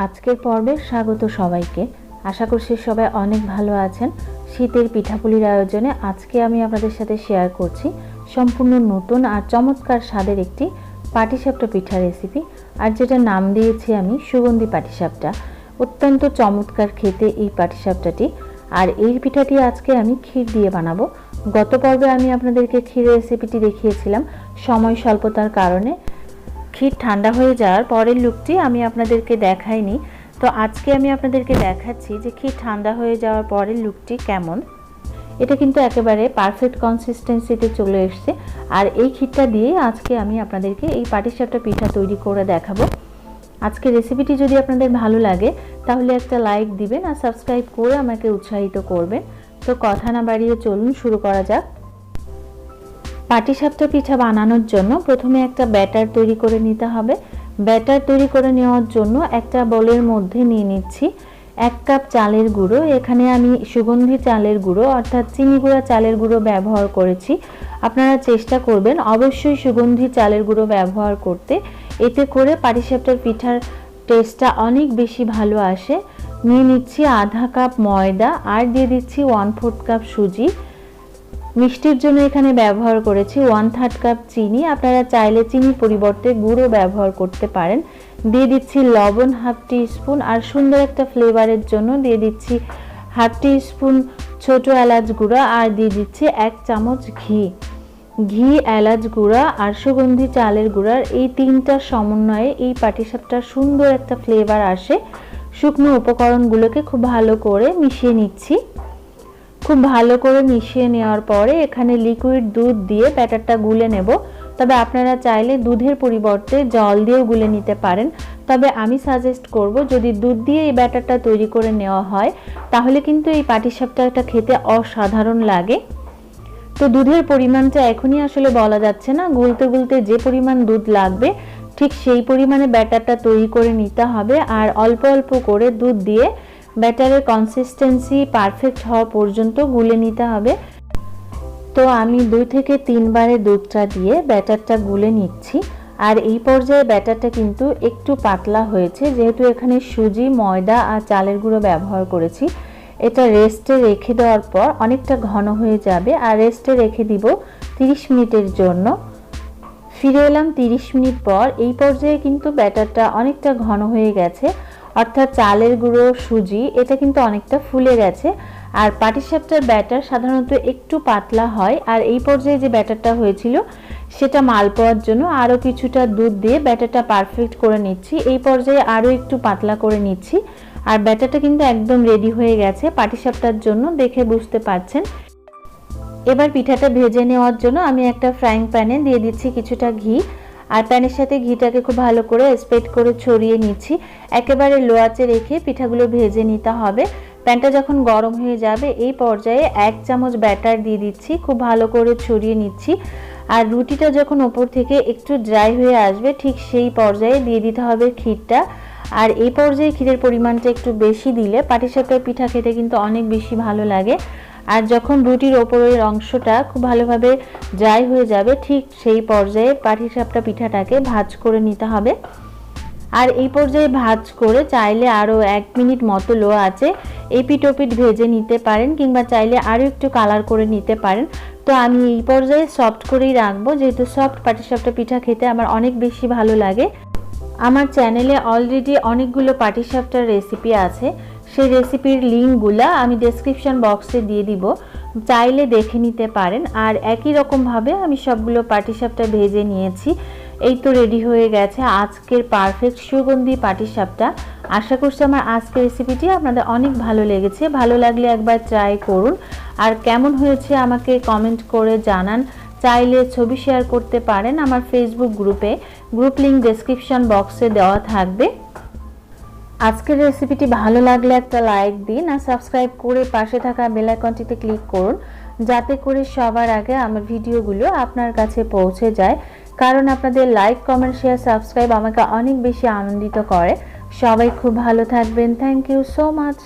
আজকের পর্বে স্বাগত সবাইকে। আশা করছি সবাই অনেক ভালো আছেন। শীতের পিঠাপুলির আয়োজনে আজকে আমি আপনাদের সাথে শেয়ার করছি সম্পূর্ণ নতুন আর চমৎকার স্বাদের একটি পাটিসাপটা পিঠা রেসিপি, আর যেটা নাম দিয়েছি আমি সুগন্ধি পাটিসাপটা। অত্যন্ত চমৎকার খেতে এই পাটিসাপটাটি। আর এই পিঠাটি আজকে আমি ক্ষীর দিয়ে বানাবো। গত পর্বে আমি আপনাদেরকে ক্ষীর রেসিপিটি দেখিয়েছিলাম, সময় স্বল্পতার কারণে ক্ষীর ঠান্ডা হয়ে যাওয়ার পরের লুকটি আমি আপনাদেরকে দেখাইনি। তো আজকে আমি আপনাদেরকে দেখাচ্ছি যে ক্ষীর ঠান্ডা হয়ে যাওয়ার পরের লুকটি কেমন। এটা কিন্তু একেবারে পারফেক্ট কনসিস্টেন্সিতে চলে এসছে। আর এই ক্ষীরটা দিয়ে আজকে আমি আপনাদেরকে এই পাটিসাপটা পিঠা তৈরি করে দেখাবো। আজকে রেসিপিটি যদি আপনাদের ভালো লাগে তাহলে একটা লাইক দিবেন আর সাবস্ক্রাইব করে আমাকে উৎসাহিত করবেন। তো কথা না বাড়িয়ে চলুন শুরু করা যাক। পাটিসাপটা পিঠা বানানোর জন্য প্রথমে একটা ব্যাটার তৈরি করে নিতে হবে। ব্যাটার তৈরি করে নেওয়ার জন্য একটা বোলের মধ্যে নিয়ে নিচ্ছি 1 কাপ চালের গুঁড়ো। এখানে আমি সুগন্ধি চালের গুঁড়ো অর্থাৎ চিনি গুঁড়া চালের গুঁড়ো ব্যবহার করেছি। আপনারা চেষ্টা করবেন অবশ্যই সুগন্ধি চালের গুঁড়ো ব্যবহার করতে, এতে করে পাটিসাপটার পিঠার টেস্টটা অনেক বেশি ভালো আসে। নিয়ে নিচ্ছি আধা কাপ ময়দা আর দিয়ে দিচ্ছি 1/4 কাপ সুজি। মিষ্টির জন্য এখানে ব্যবহার করেছি 1/3 কাপ চিনি। আপনারা চাইলে চিনির পরিবর্তে গুঁড়ো ব্যবহার করতে পারেন। দিয়ে দিচ্ছি লবণ 1/2 টিস্পুন আর সুন্দর একটা ফ্লেভারের জন্য দিয়ে দিচ্ছি 1/2 টিস্পুন ছোট এলাচ গুঁড়া আর দিয়ে দিচ্ছি 1 চামচ ঘি। ঘি, এলাচ গুঁড়া আর সুগন্ধি চালের গুঁড়ার এই তিনটার সমন্বয়ে এই পাটিসাপটার সুন্দর একটা ফ্লেভার আসে। শুকনো উপকরণগুলোকে খুব ভালো করে মিশিয়ে নিচ্ছি। খুব ভালো করে মিশিয়ে নেওয়ার পরে এখানে লিকুইড দুধ দিয়ে ব্যাটারটা গুলে নেব। তবে আপনারা চাইলে দুধের পরিবর্তে জল দিয়েও গুলে নিতে পারেন। তবে আমি সাজেস্ট করব যদি দুধ দিয়ে এই ব্যাটারটা তৈরি করে নেওয়া হয় তাহলে কিন্তু এই পাটিসাপটাটা খেতে অসাধারণ লাগে। তো দুধের পরিমাণটা এখনই আসলে বলা যাচ্ছে না, গুলতে গুলতে যে পরিমাণ দুধ লাগবে ঠিক সেই পরিমাণে ব্যাটারটা তৈরি করে নিতে হবে। আর অল্প অল্প করে দুধ দিয়ে ব্যাটারের কনসিস্টেন্সি পারফেক্ট হওয়া পর্যন্ত গুলে নিতে হবে। তো আমি 2 থেকে 3 বারে দুধটা দিয়ে ব্যাটারটা গুলে নিচ্ছি। আর এই পর্যায়ে ব্যাটারটা কিন্তু একটু পাতলা হয়েছে, যেহেতু এখানে সুজি, ময়দা আর চালের গুঁড়ো ব্যবহার করেছি। এটা রেস্টে রেখে দেওয়ার পর অনেকটা ঘন হয়ে যাবে। আর রেস্টে রেখে দিব 30 মিনিটের জন্য। ফিরে এলাম 30 মিনিট পর। এই পর্যায়ে কিন্তু ব্যাটারটা অনেকটা ঘন হয়ে গেছে, অর্থাৎ চালের গুঁড়ো, সুজি এটা কিন্তু অনেকটা ফুলে গেছে। আর পাটিসাপটার ব্যাটার সাধারণত একটু পাতলা হয়। আর এই পর্যায়ে যে ব্যাটারটা হয়েছিল সেটা মালপোয়ার জন্য আরও কিছুটা দুধ দিয়ে ব্যাটারটা পারফেক্ট করে নিচ্ছি। এই পর্যায়ে আরও একটু পাতলা করে নিচ্ছি। আর ব্যাটারটা কিন্তু একদম রেডি হয়ে গেছে পাটিসাপটার জন্য, দেখে বুঝতে পারছেন। এবার পিঠাটা ভেজে নেওয়ার জন্য আমি একটা ফ্রাইং প্যানে দিয়ে দিচ্ছি কিছুটা ঘি। আর প্যানের সাথে ঘিটাকে খুব ভালো করে স্প্রেড করে ছড়িয়ে নিচ্ছি। একেবারে লো আঁচে রেখে পিঠাগুলো ভেজে নিতে হবে। প্যানটা যখন গরম হয়ে যাবে এই পর্যায়ে 1 চামচ ব্যাটার দিয়ে দিচ্ছি, খুব ভালো করে ছড়িয়ে নিচ্ছি। আর রুটিটা যখন ওপর থেকে একটু ড্রাই হয়ে আসবে ঠিক সেই পর্যায়ে দিয়ে দিতে হবে ক্ষীরটা। আর এই পর্যায়ে ক্ষীরের পরিমাণটা একটু বেশি দিলে পাটিসাপটা পিঠা খেতে কিন্তু অনেক বেশি ভালো লাগে। আর যখন রুটির ওপরের অংশটা খুব ভালোভাবে ড্রাই হয়ে যাবে ঠিক সেই পর্যায়ে পাটিসাপটা পিঠাটাকে ভাজ করে নিতে হবে। আর এই পর্যায়ে ভাজ করে চাইলে আরও 1 মিনিট মতো লো আছে এপিট ওপিট ভেজে নিতে পারেন, কিংবা চাইলে আরও একটু কালার করে নিতে পারেন। তো আমি এই পর্যায়ে সফট করেই রাখবো, যেহেতু সফট পাটিসাপটা পিঠা খেতে আমার অনেক বেশি ভালো লাগে। আমার চ্যানেলে অলরেডি অনেকগুলো পাটিসাপটার রেসিপি আছে, সেই রেসিপির লিঙ্কগুলো আমি ডেসক্রিপশন বক্সে দিয়ে দিব, চাইলে দেখে নিতে পারেন। আর একই রকমভাবে আমি সবগুলো পাটিসাপটা ভেজে নিয়েছি। এই তো রেডি হয়ে গেছে আজকের পারফেক্ট সুগন্ধি পাটিসাপটা। আশা করছি আমার আজকের রেসিপিটি আপনাদের অনেক ভালো লেগেছে। ভালো লাগলে একবার ট্রাই করুন। আর কেমন হয়েছে আমাকে কমেন্ট করে জানান। চাইলে ছবি শেয়ার করতে পারেন আমার ফেসবুক গ্রুপে, গ্রুপ লিঙ্ক ডেসক্রিপশন বক্সে দেওয়া থাকবে। আজকের রেসিপিটি ভালো লাগলে একটা লাইক দিন আর সাবস্ক্রাইব করে পাশে থাকা বেল আইকনটিতে ক্লিক করুন, যাতে করে সবার আগে আমার ভিডিওগুলো আপনার কাছে পৌঁছে যায়। কারণ আপনাদের লাইক, কমেন্ট, শেয়ার, সাবস্ক্রাইব আমাকে অনেক বেশি আনন্দিত করে। সবাই খুব ভালো থাকবেন। Thank you so much.